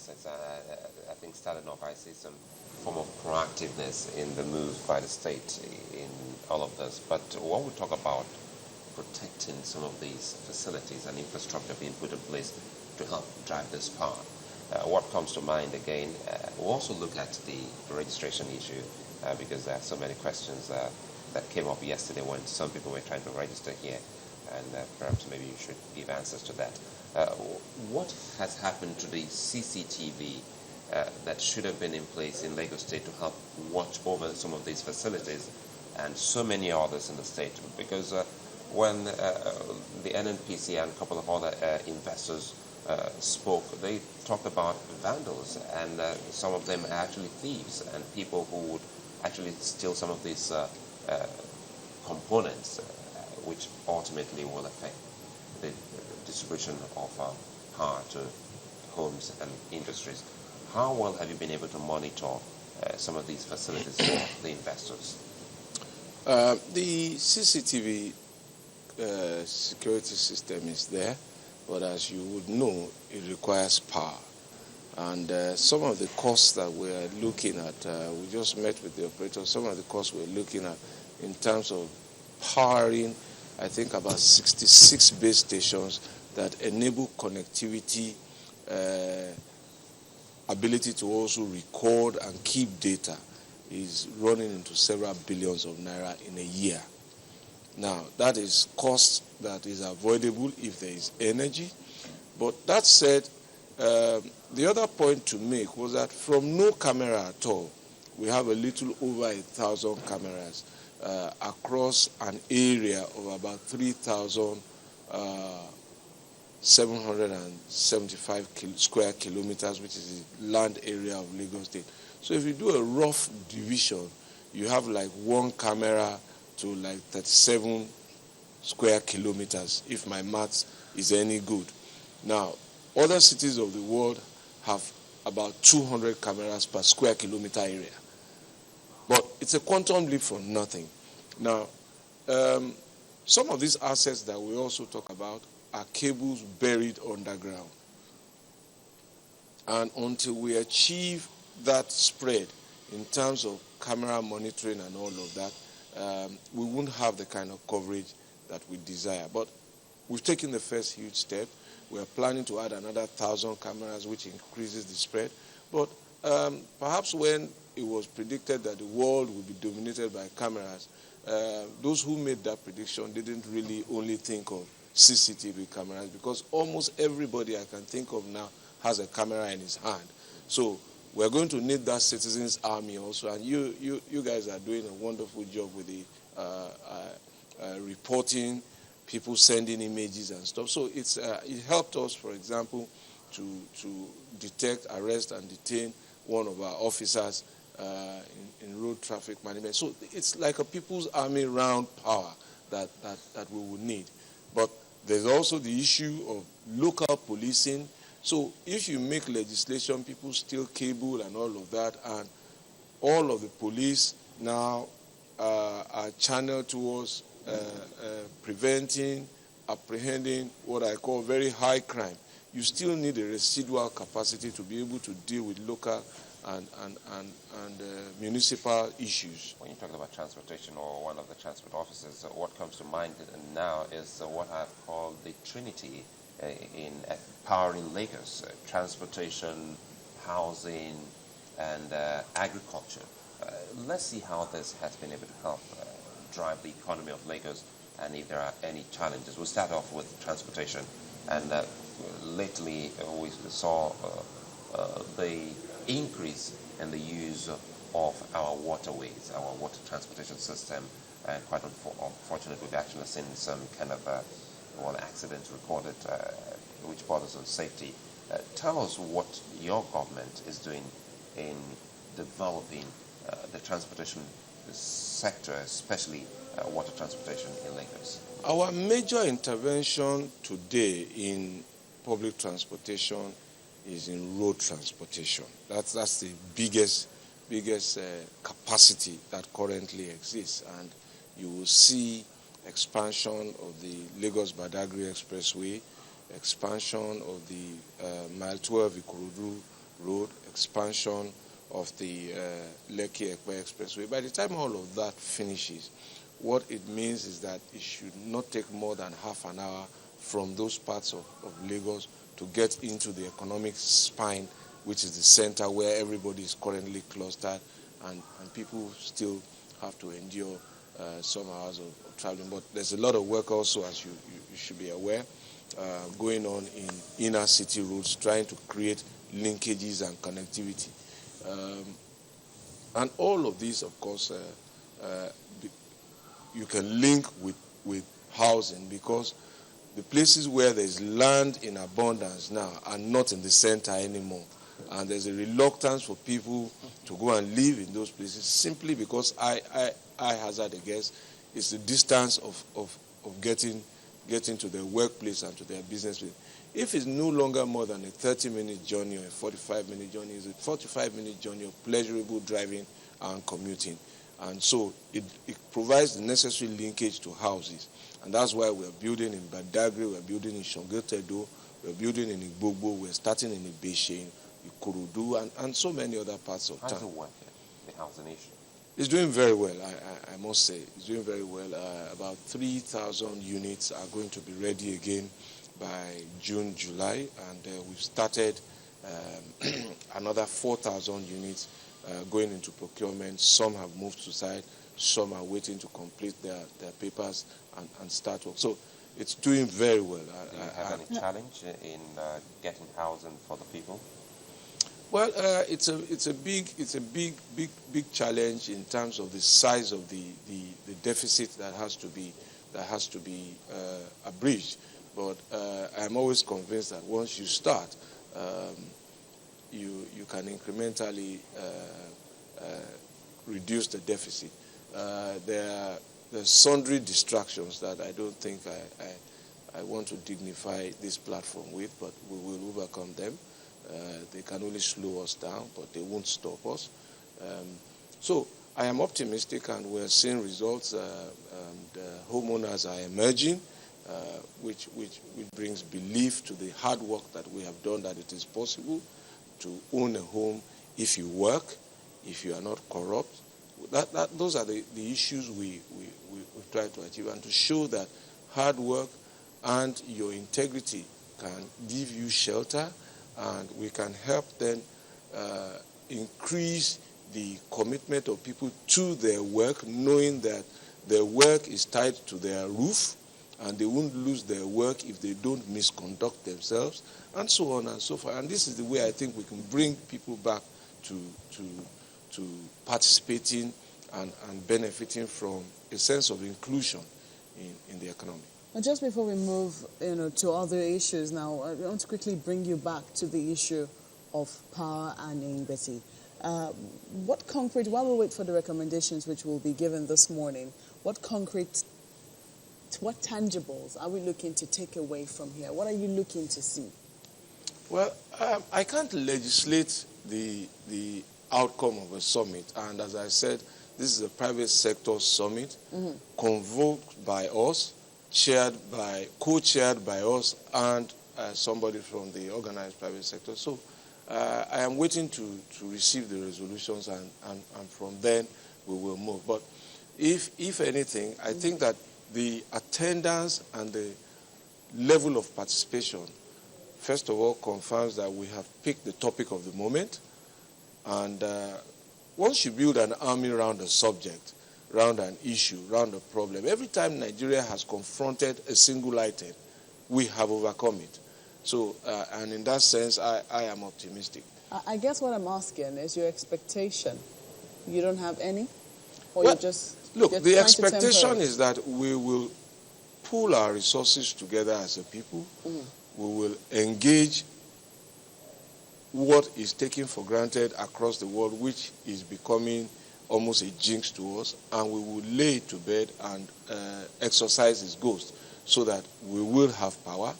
assets. I think starting off, I see some form of proactiveness in the move by the state in all of this. But when we talk about protecting some of these facilities and infrastructure being put in place to help drive this power, what comes to mind again, we'll also look at the registration issue because there are so many questions that came up yesterday when some people were trying to register here, and perhaps maybe you should give answers to that. What has happened to the CCTV that should have been in place in Lagos State to help watch over some of these facilities and so many others in the state? Because when the NNPC and a couple of other investors spoke, they talked about vandals, and some of them are actually thieves and people who would actually steal some of these components, which ultimately will affect the distribution of power to homes and industries. How well have you been able to monitor some of these facilities for the investors? The CCTV security system is there, but as you would know, it requires power. And some of the costs that we're looking at, we just met with the operator, some of the costs we're looking at in terms of powering, I think about 66 base stations that enable connectivity, ability to also record and keep data, is running into several billions of naira in a year. Now, that is cost that is avoidable if there is energy. But that said, the other point to make was that from no camera at all, we have a little over 1,000 cameras across an area of about 3,775 square kilometers, which is the land area of Lagos State. So if you do a rough division, you have like one camera to like 37 square kilometers, if my maths is any good. Now, other cities of the world have about 200 cameras per square kilometer area. But it's a quantum leap for nothing. Now, some of these assets that we also talk about are cables buried underground. And until we achieve that spread in terms of camera monitoring and all of that, we won't have the kind of coverage that we desire. But we've taken the first huge step. We are planning to add another 1,000 cameras, which increases the spread. But perhaps when it was predicted that the world would be dominated by cameras, those who made that prediction didn't really only think of CCTV cameras, because almost everybody I can think of now has a camera in his hand. So we're going to need that citizens' army also, and you guys are doing a wonderful job with the reporting, people sending images and stuff. So it helped us, for example, to detect, arrest, and detain one of our officers in road traffic management. So it's like a people's army round power that we will need. But there's also the issue of local policing. So if you make legislation, people steal cable and all of that, and all of the police now are channeled towards preventing, apprehending what I call very high crime, you still need a residual capacity to be able to deal with local and municipal issues. When you talk about transportation or one of the transport officers, what comes to mind now is what I've called the Trinity in powering Lagos: transportation, housing, and agriculture. Let's see how this has been able to help drive the economy of Lagos, and if there are any challenges. We'll start off with transportation. And lately we saw the increase in the use of our waterways, our water transportation system, and quite unfortunately we've actually seen some kind of accidents recorded which borders on safety. Tell us what your government is doing in developing the transportation sector, especially water transportation in Lagos. Our major intervention today in public transportation is in road transportation. That's the biggest capacity that currently exists, and you will see expansion of the Lagos-Badagry Expressway, expansion of the Mile 12 Ikorodu Road, expansion of the Lekki-Ekpe Expressway. By the time all of that finishes, what it means is that it should not take more than half an hour from those parts of Lagos to get into the economic spine, which is the center where everybody is currently clustered, and people still have to endure some hours of traveling. But there's a lot of work also, as you should be aware, going on in inner city roads, trying to create linkages and connectivity. And all of these, of course, you can link with housing, because the places where there's land in abundance now are not in the center anymore. And there's a reluctance for people to go and live in those places simply because I hazard a guess, it's the distance of getting to their workplace and to their business place. If it's no longer more than a 30-minute journey or a 45-minute journey, it's a 45-minute journey of pleasurable driving and commuting. And so it provides the necessary linkage to houses. And that's why we're building in Badagry, we're building in Shongotedo, we're building in Igbogbo, we're starting in Ibeshein, Ikorodu, and so many other parts of town. How's it working, the housing issue? It's doing very well, I must say. It's doing very well. About 3,000 units are going to be ready again by June, July, and we've started another 4,000 units going into procurement. Some have moved to site, some are waiting to complete their papers and start work. So it's doing very well. Do you have any challenge in getting housing for the people? Well, it's a big challenge in terms of the size of the deficit that has to be abridged. But I'm always convinced that once you start, you can incrementally reduce the deficit. There are sundry distractions that I don't think I want to dignify this platform with, but we will overcome them. They can only slow us down, but they won't stop us. So I am optimistic, and we're seeing results, and homeowners are emerging, which brings belief to the hard work that we have done, that it is possible to own a home if you work, if you are not corrupt. Those are the issues we try to achieve, and to show that hard work and your integrity can give you shelter, and we can help then increase the commitment of people to their work, knowing that their work is tied to their roof, and they won't lose their work if they don't misconduct themselves, and so on and so forth. And this is the way I think we can bring people back to participating and benefiting from a sense of inclusion in the economy. Well, just before we move to other issues now, I want to quickly bring you back to the issue of power and Ngbeti. What concrete, while we wait for the recommendations which will be given this morning, what tangibles are we looking to take away from here? What are you looking to see? Well, I can't legislate the outcome of a summit, and as I said, this is a private sector summit, convoked by us, co-chaired by us, and somebody from the organized private sector. So I am waiting to receive the resolutions, and from then we will move. But if anything, I think that the attendance and the level of participation, first of all, confirms that we have picked the topic of the moment. And once you build an army around a subject, around an issue, around a problem, every time Nigeria has confronted a single item, we have overcome it. So, and in that sense, I am optimistic. I guess what I'm asking is your expectation. You don't have any? Or Well, you just... Look, the expectation is that we will pool our resources together as a people. We will engage what is taken for granted across the world, which is becoming almost a jinx to us, and we will lay it to bed and exorcise its ghost, so that we will have power,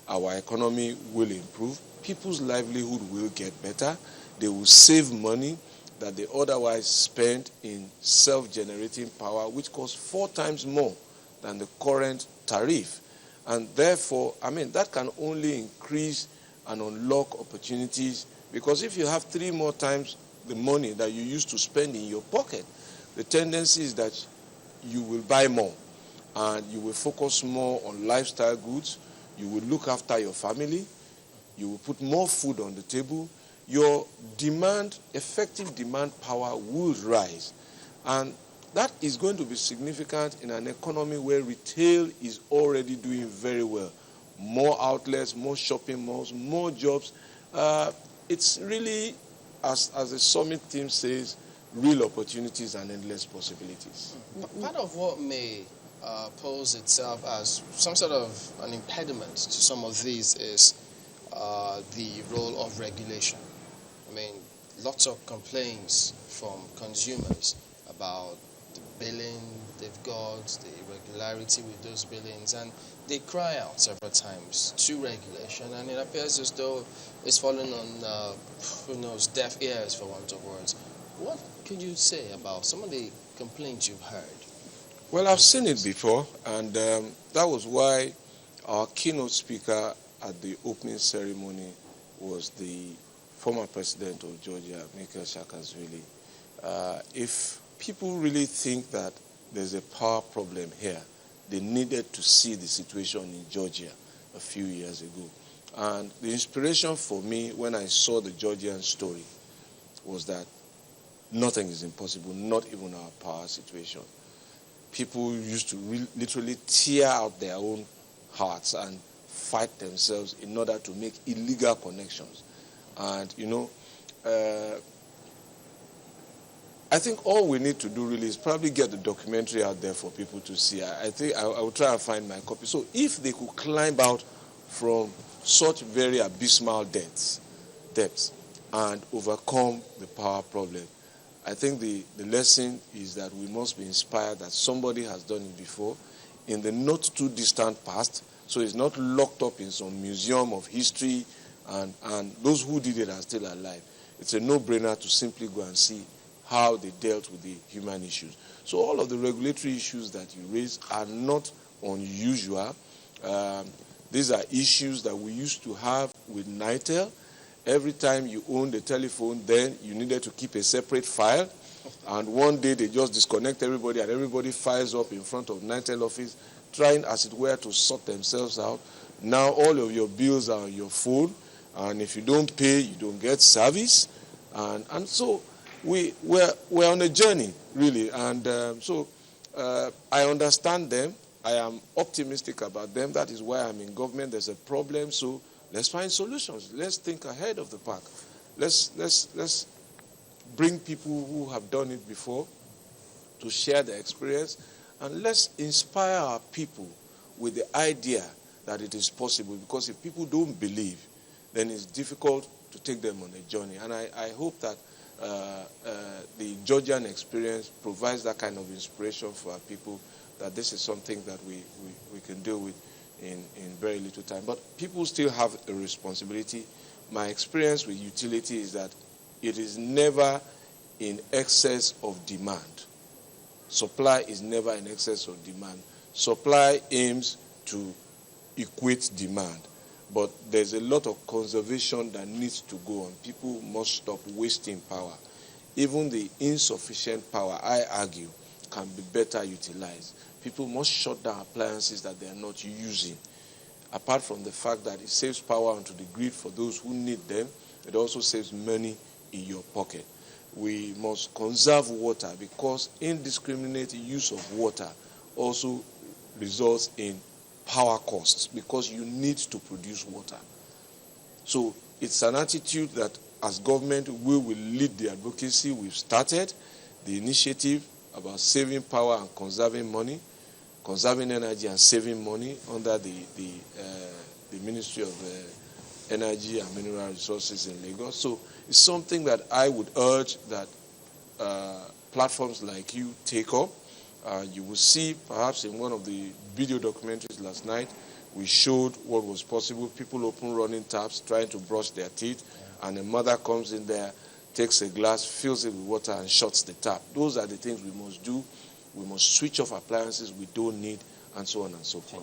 our economy will improve, people's livelihood will get better, they will save money that they otherwise spend in self-generating power, which costs 4 times more than the current tariff. And therefore, that can only increase and unlock opportunities Because if you have 3 more times the money that you used to spend in your pocket, the tendency is that you will buy more and you will focus more on lifestyle goods. You will look after your family. You will put more food on the table. Your demand, effective demand power will rise. And that is going to be significant in an economy where retail is already doing very well. More outlets, more shopping malls, more jobs. It's really, as the summit team says, real opportunities and endless possibilities. Part of what may pose itself as some sort of an impediment to some of these is the role of regulation. I mean, lots of complaints from consumers about the billing they've got, the irregularity with those billings, and they cry out several times to regulation, and it appears as though it's fallen on, who knows, deaf ears, for want of words. What could you say about some of the complaints you've heard? Well, I've seen it before, and that was why our keynote speaker at the opening ceremony was the former president of Georgia, Michael Saakashvili. If people really think that there's a power problem here, they needed to see the situation in Georgia a few years ago. And the inspiration for me when I saw the Georgian story was that nothing is impossible, not even our power situation. People used to literally tear out their own hearts and fight themselves in order to make illegal connections. And, I think all we need to do really is probably get the documentary out there for people to see. I think I will try and find my copy. So if they could climb out from such very abysmal depths and overcome the power problem, I think the lesson is that we must be inspired that somebody has done it before in the not too distant past, so it's not locked up in some museum of history and those who did it are still alive. It's a no-brainer to simply go and see how they dealt with the human issues. So all of the regulatory issues that you raise are not unusual. These are issues that we used to have with NITEL. Every time you owned a telephone, then you needed to keep a separate file. And one day they just disconnect everybody and everybody files up in front of NITEL office, trying, as it were, to sort themselves out. Now all of your bills are on your phone, and if you don't pay, you don't get service. And so we're on a journey, really. And I understand them. I am optimistic about them. That is why I'm in government. There's a problem, so let's find solutions. Let's think ahead of the pack. Let's bring people who have done it before to share their experience, and let's inspire our people with the idea that it is possible. Because if people don't believe, then it's difficult to take them on a journey. And I hope that the Georgian experience provides that kind of inspiration for our people, that this is something that we can deal with in very little time. But people still have a responsibility. My experience with utility is that it is never in excess of demand. Supply is never in excess of demand. Supply aims to equate demand. But there's a lot of conservation that needs to go on. People must stop wasting power. Even the insufficient power, I argue, can be better utilized. People must shut down appliances that they are not using. Apart from the fact that it saves power onto the grid for those who need them, it also saves money in your pocket. We must conserve water, because indiscriminate use of water also results in power costs, because you need to produce water. So it's an attitude that as government we will lead the advocacy. We've started the initiative about saving power and conserving money, conserving energy and saving money under the Ministry of Energy and Mineral Resources in Lagos. So it's something that I would urge that platforms like you take up. You will see, perhaps in one of the video documentaries last night, we showed what was possible. People open running taps, trying to brush their teeth, and a mother comes in there, takes a glass, fills it with water, and shuts the tap. Those are the things we must do. We must switch off appliances we don't need, and so on and so forth.